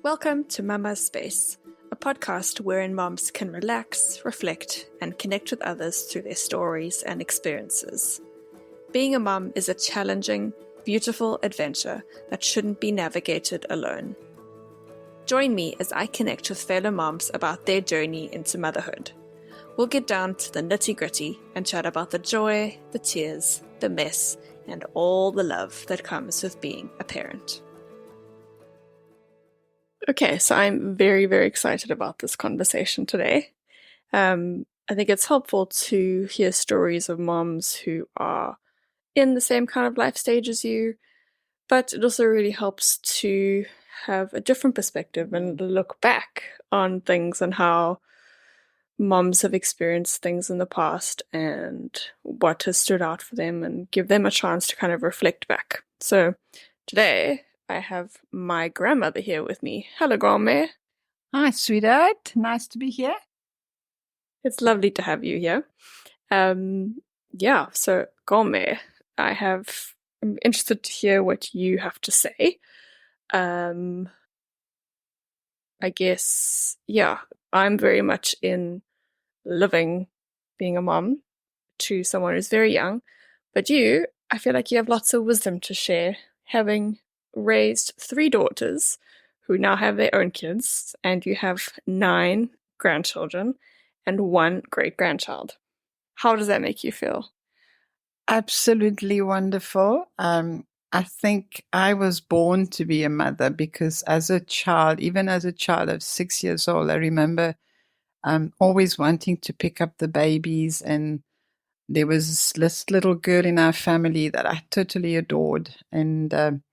Welcome to Mama's Space, a podcast wherein moms can relax, reflect, and connect with others through their stories and experiences. Being a mom is a challenging, beautiful adventure that shouldn't be navigated alone. Join me as I connect with fellow moms about their journey into motherhood. We'll get down to the nitty-gritty and chat about the joy, the tears, the mess, and all the love that comes with being a parent. Okay, so I'm very, very excited about this conversation today. I think it's helpful to hear stories of moms who are in the same kind of life stage as you, but it also really helps to have a different perspective and look back on things and how moms have experienced things in the past and what has stood out for them and give them a chance to kind of reflect back. So today I have my grandmother here with me. Hello, Grandma. Hi, sweetheart. Nice to be here. It's lovely to have you here. So Grandma, I'm interested to hear what you have to say. I guess, I'm very much in being a mom to someone who's very young. But I feel like you have lots of wisdom to share, having raised 3 daughters who now have their own kids, and you have 9 grandchildren and 1 great-grandchild. How does that make you feel? Absolutely wonderful. I think I was born to be a mother because as a child, even as a child of 6 years old, I remember always wanting to pick up the babies. And there was this little girl in our family that I totally adored. And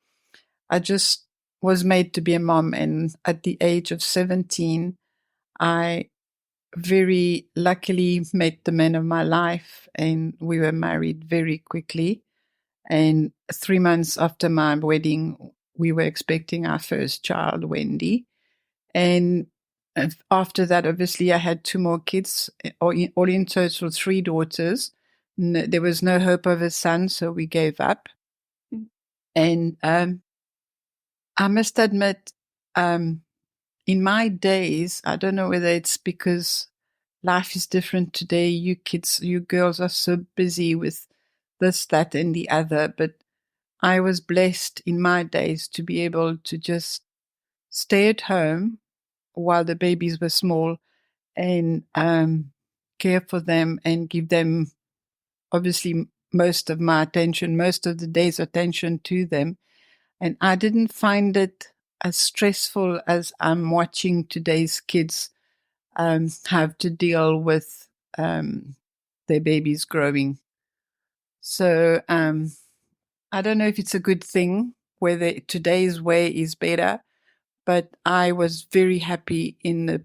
I just was made to be a mom. And at the age of 17, I very luckily met the man of my life, and we were married very quickly. And 3 months after my wedding, we were expecting our first child, Wendy. And after that, obviously, I had 2 more kids, all in total 3 daughters. There was no hope of a son, so we gave up. And I must admit, in my days, I don't know whether it's because life is different today. You kids, you girls are so busy with this, that, and the other. But I was blessed in my days to be able to just stay at home while the babies were small and care for them and give them, obviously, most of my attention, most of the day's attention to them. And I didn't find it as stressful as I'm watching today's kids have to deal with their babies growing. So I don't know if it's a good thing whether today's way is better, but I was very happy to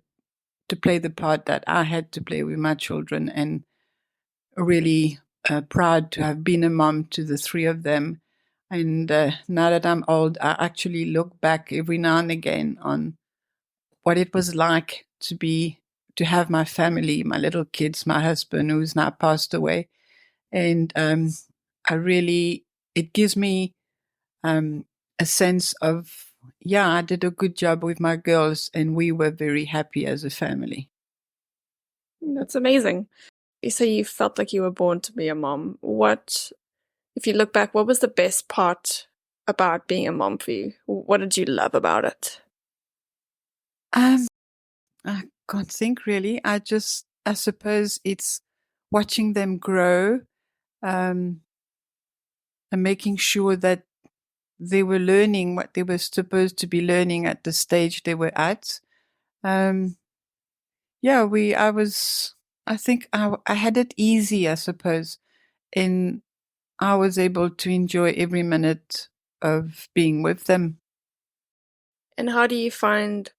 play the part that I had to play with my children, and really proud to have been a mom to the 3 of them. And now that I'm old, I actually look back every now and again on what it was like to have my family, my little kids, my husband, who's now passed away. And it gives me a sense of, I did a good job with my girls, and we were very happy as a family. That's amazing. You say you felt like you were born to be a mom. If you look back, what was the best part about being a mom for you? What did you love about it? I can't think really. I suppose it's watching them grow, and making sure that they were learning what they were supposed to be learning at the stage they were at. I think I had it easy, I suppose, and I was able to enjoy every minute of being with them. And how do you find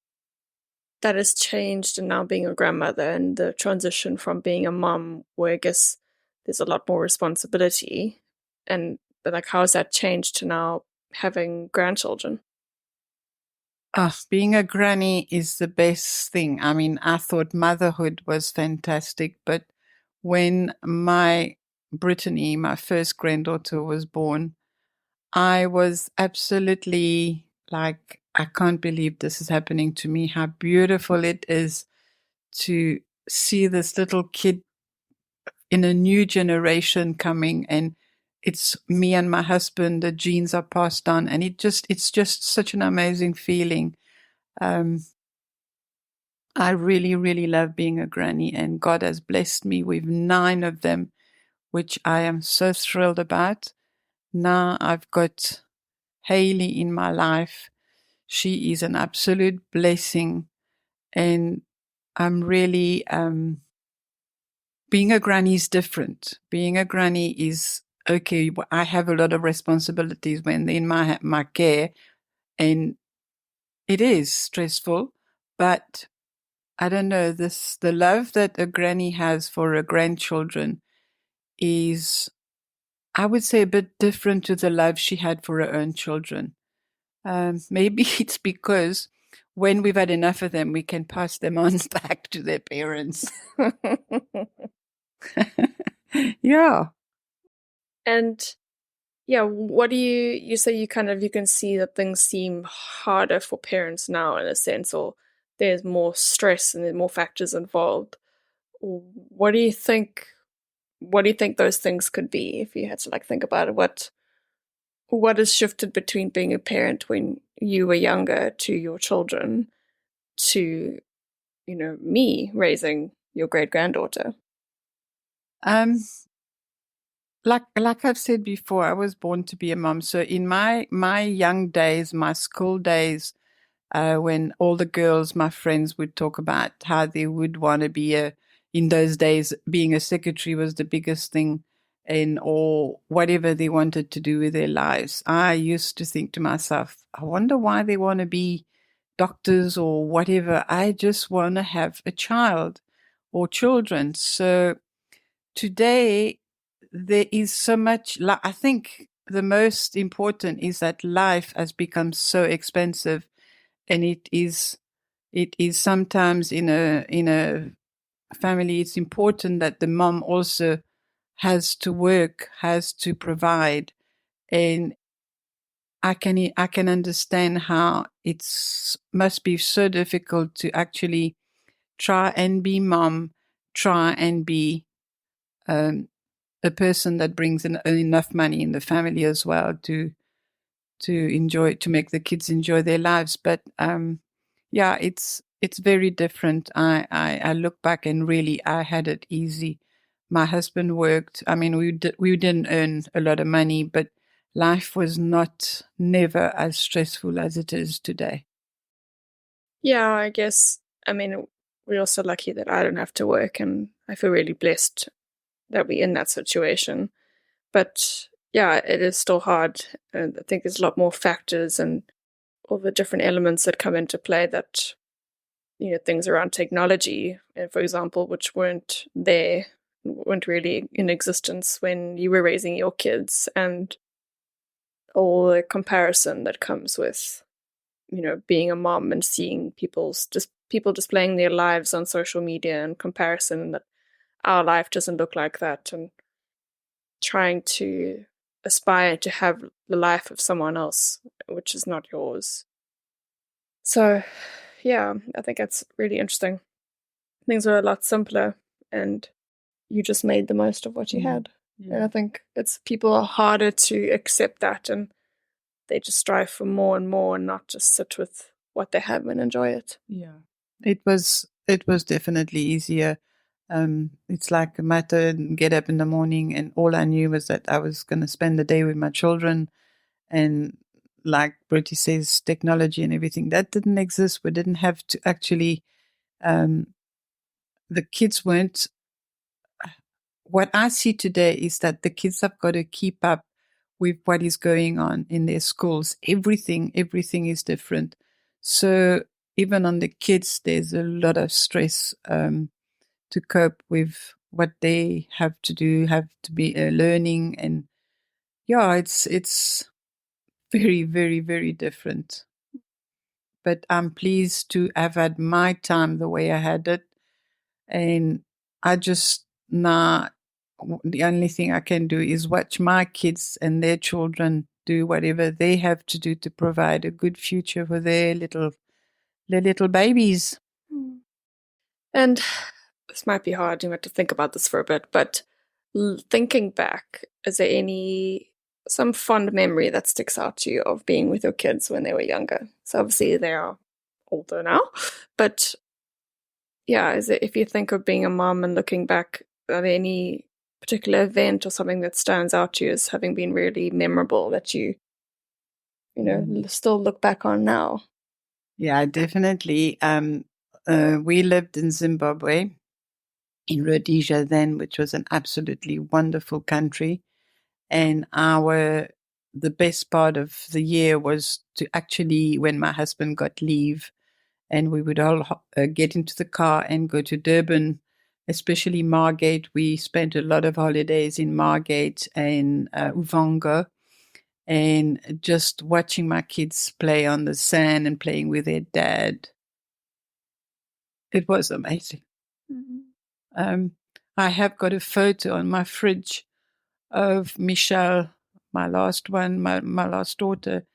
that has changed and now being a grandmother and the transition from being a mom, where I guess there's a lot more responsibility, and like how has that changed to now having grandchildren? Being a granny is the best thing. I mean, I thought motherhood was fantastic, but when my Brittany, my first granddaughter, was born, I was absolutely like, I can't believe this is happening to me. How beautiful it is to see this little kid in a new generation coming, and it's me and my husband, the genes are passed on, and it's just such an amazing feeling. Um, I really, really love being a granny, and God has blessed me with 9 of them, which I am so thrilled about. Now I've got Haley in my life. She is an absolute blessing, and I'm really being a granny is different. Being a granny is okay. I have a lot of responsibilities when they're in my care, and it is stressful. But I don't know, the love that a granny has for her grandchildren is, I would say, a bit different to the love she had for her own children. Maybe it's because when we've had enough of them, we can pass them on back to their parents. Yeah. And yeah, what do you say you kind of you can see that things seem harder for parents now in a sense, or there's more stress and there's more factors involved. What do you think what do you think those things could be if you had to like think about it? What has shifted between being a parent when you were younger to your children to, me raising your great granddaughter? Um, like I've said before, I was born to be a mom. So in my young days, my school days, when all the girls, my friends, would talk about how they would want to be in those days, being a secretary was the biggest thing, and or whatever they wanted to do with their lives. I used to think to myself, I wonder why they want to be doctors or whatever. I just want to have a child or children. So today, there is so much. I think the most important is that life has become so expensive, and it is sometimes in a family. It's important that the mom also has to work, has to provide, and I can understand how it's must be so difficult to actually try and be mom, try and be um, a person that brings enough money in the family as well to make the kids enjoy their lives. But yeah, it's very different. I look back and really I had it easy. My husband worked. I mean, we didn't earn a lot of money, but life was not never as stressful as it is today. Yeah, I guess, I mean, we're also lucky that I don't have to work, and I feel really blessed that we're in that situation. But yeah, it is still hard. And I think there's a lot more factors and all the different elements that come into play that, things around technology, for example, which weren't really in existence when you were raising your kids, and all the comparison that comes with, being a mom and seeing people displaying their lives on social media and comparison that our life doesn't look like that, and trying to aspire to have the life of someone else, which is not yours. So, yeah, I think that's really interesting. Things are a lot simpler, and you just made the most of what you Mm. had. And Yeah. I think it's people are harder to accept that, and they just strive for more and more and not just sit with what they have and enjoy it. Yeah. It was definitely easier. It's like a matter get up in the morning and all I knew was that I was going to spend the day with my children, and like Bertie says, technology and everything that didn't exist. We didn't have to actually. Um, the kids weren't. What I see today is that the kids have got to keep up with what is going on in their schools. Everything is different. So even on the kids, there's a lot of stress to cope with what they have to do, have to be learning, and yeah, it's very, very, very different. But I'm pleased to have had my time the way I had it, and I just now the only thing I can do is watch my kids and their children do whatever they have to do to provide a good future for their little babies. Mm. And this might be hard, you might have to think about this for a bit, but thinking back, is there some fond memory that sticks out to you of being with your kids when they were younger? So obviously they are older now, but yeah, if you think of being a mom and looking back, are there any particular event or something that stands out to you as having been really memorable that still look back on now? Yeah, definitely. We lived in Zimbabwe, in Rhodesia then, which was an absolutely wonderful country. And the best part of the year was to actually, when my husband got leave, and we would all get into the car and go to Durban, especially Margate. We spent a lot of holidays in Margate and Uvongo, and just watching my kids play on the sand and playing with their dad. It was amazing. Um, I have got a photo on my fridge of Michelle, my last one, my last daughter,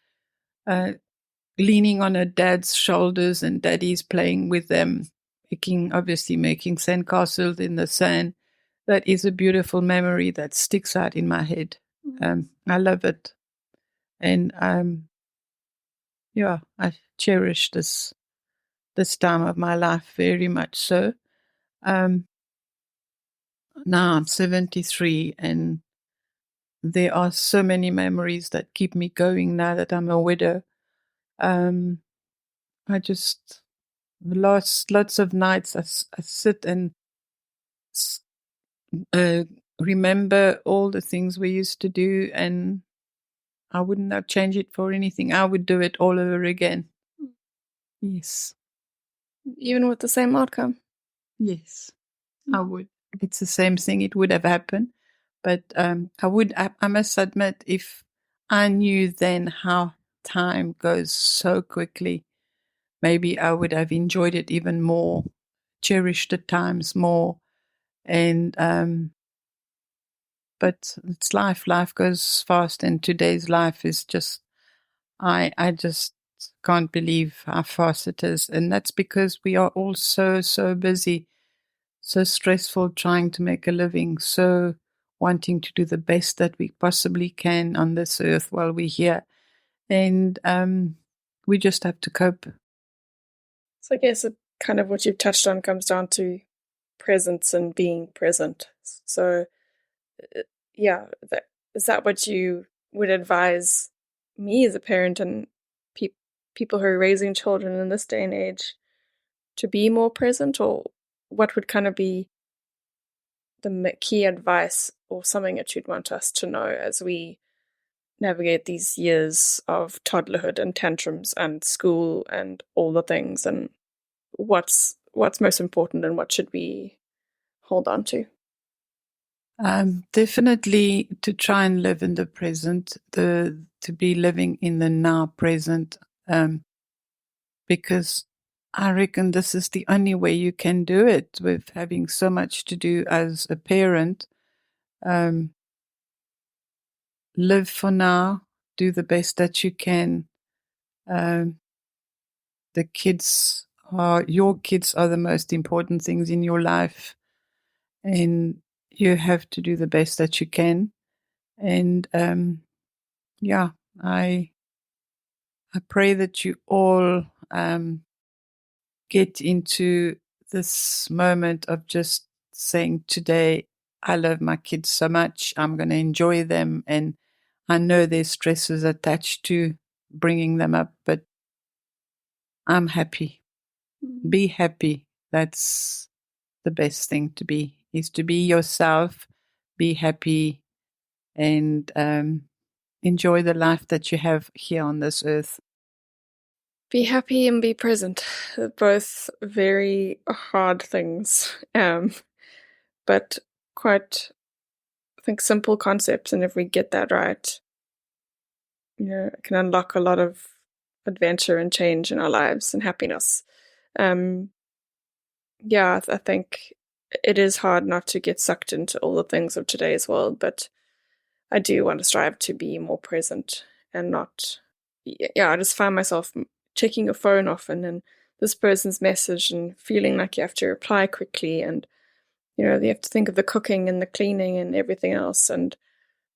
leaning on her dad's shoulders, and daddy's playing with them, obviously making sandcastles in the sand. That is a beautiful memory that sticks out in my head. I love it. And yeah, I cherish this time of my life very much so. Now I'm 73, and there are so many memories that keep me going now that I'm a widow. Um, I just lots of nights I sit and uh, remember all the things we used to do, and I wouldn't have changed it for anything. I would do it all over again. Yes. Even with the same outcome? Yes, I would. It's the same thing. It would have happened. But I must admit, if I knew then how time goes so quickly, maybe I would have enjoyed it even more, cherished the times more. And, but it's life. Life goes fast, and today's life is just, I just can't believe how fast it is. And that's because we are all so busy, so stressful, trying to make a living, so wanting to do the best that we possibly can on this earth while we're here. And we just have to cope. So I guess kind of what you've touched on comes down to presence and being present. So uh, yeah, is that what you would advise me as a parent and people who are raising children in this day and age to be more present, or what would kind of be the key advice or something that you'd want us to know as we navigate these years of toddlerhood and tantrums and school and all the things, and what's most important and what should we hold on to? Definitely to try and live in the present, to be living in the now present, because I reckon this is the only way you can do it with having so much to do as a parent. Um, live for now, do the best that you can. Um, your kids are the most important things in your life, and you have to do the best that you can. And yeah, I pray that you all get into this moment of just saying, today, I love my kids so much. I'm going to enjoy them. And I know there's stresses attached to bringing them up, but I'm happy. Be happy. That's the best thing to be, is to be yourself, be happy, and enjoy the life that you have here on this earth. Be happy and be present. Both very hard things, but quite, I think, simple concepts. And if we get that right, it can unlock a lot of adventure and change in our lives and happiness. Um, yeah, I think it is hard not to get sucked into all the things of today's world, but I do want to strive to be more present and not, yeah, I just find myself checking your phone often and this person's message and feeling like you have to reply quickly, and you have to think of the cooking and the cleaning and everything else and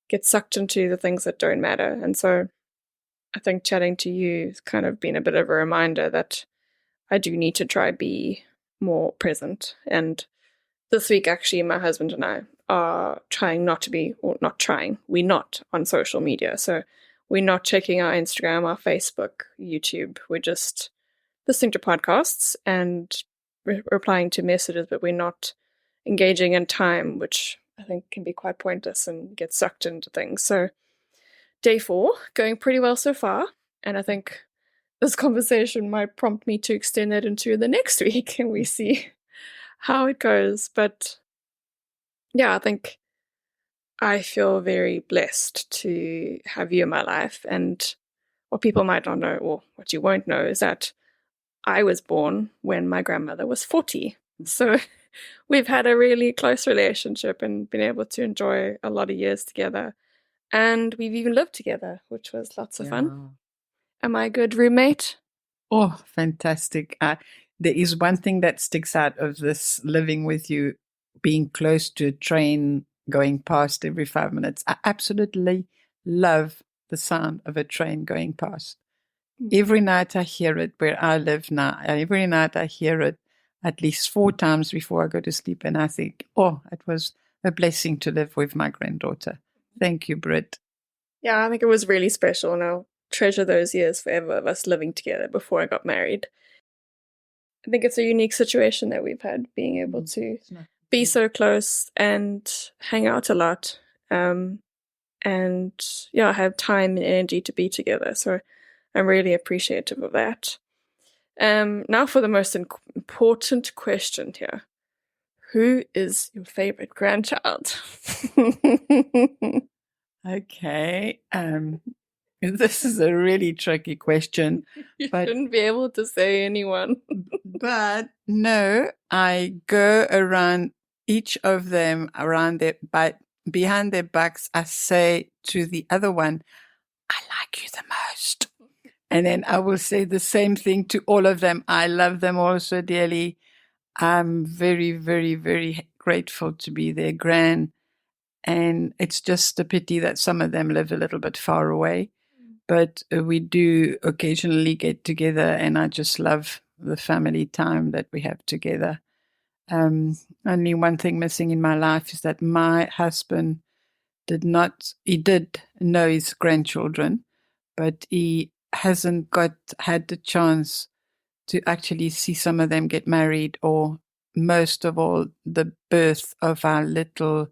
get sucked into the things that don't matter. And so I think chatting to you has kind of been a bit of a reminder that I do need to try be more present. And this week, actually, my husband and I are trying not to be, or not trying, we're not on social media. So we're not checking our Instagram, our Facebook, YouTube. We're just listening to podcasts and replying to messages, but we're not engaging in time, which I think can be quite pointless and get sucked into things. So day 4, going pretty well so far. And I think this conversation might prompt me to extend that into the next week and we see how it goes. But yeah, I think I feel very blessed to have you in my life. And what people might not know, or what you won't know, is that I was born when my grandmother was 40. So we've had a really close relationship and been able to enjoy a lot of years together. And we've even lived together, which was lots of fun. Am I a good roommate? Oh, fantastic. There is one thing that sticks out of this living with you, being close to a train going past every 5 minutes. I absolutely love the sound of a train going past. Every night I hear it where I live now. Every night I hear it at least 4 times before I go to sleep. And I think, oh, it was a blessing to live with my granddaughter. Thank you, Britt. Yeah, I think it was really special, and I'll treasure those years forever of us living together before I got married. I think it's a unique situation that we've had, being able to be so close and hang out a lot, and yeah, have time and energy to be together. So I'm really appreciative of that. Now for the most important question here. Who is your favorite grandchild? Okay. This is a really tricky question. You shouldn't be able to say anyone. But no, I go around each of them behind their backs. I say to the other one, I like you the most. And then I will say the same thing to all of them. I love them all so dearly. I'm very, very, very grateful to be their gran. And it's just a pity that some of them live a little bit far away. But we do occasionally get together, and I just love the family time that we have together. Only one thing missing in my life is that my husband did know his grandchildren, but he hasn't had the chance to actually see some of them get married, or most of all, the birth of our little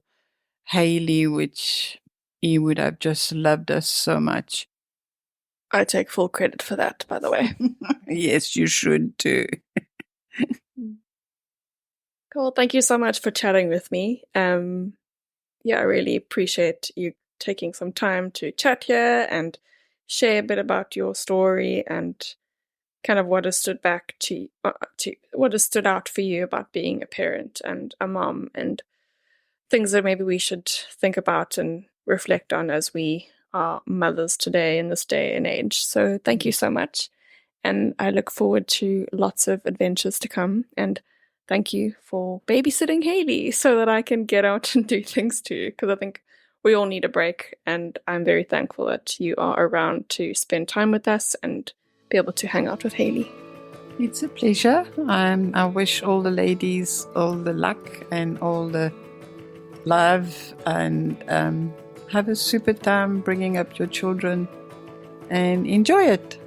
Haley, which he would have just loved us so much. I take full credit for that, by the way. Yes, you should too. Cool. Thank you so much for chatting with me. Yeah, I really appreciate you taking some time to chat here and share a bit about your story and kind of what has stood what has stood out for you about being a parent and a mom, and things that maybe we should think about and reflect on as we are mothers today in this day and age. So thank you so much. And I look forward to lots of adventures to come. And thank you for babysitting Haley so that I can get out and do things too, because I think we all need a break. And I'm very thankful that you are around to spend time with us and be able to hang out with Haley. It's a pleasure. I wish all the ladies all the luck and all the love, and have a super time bringing up your children and enjoy it.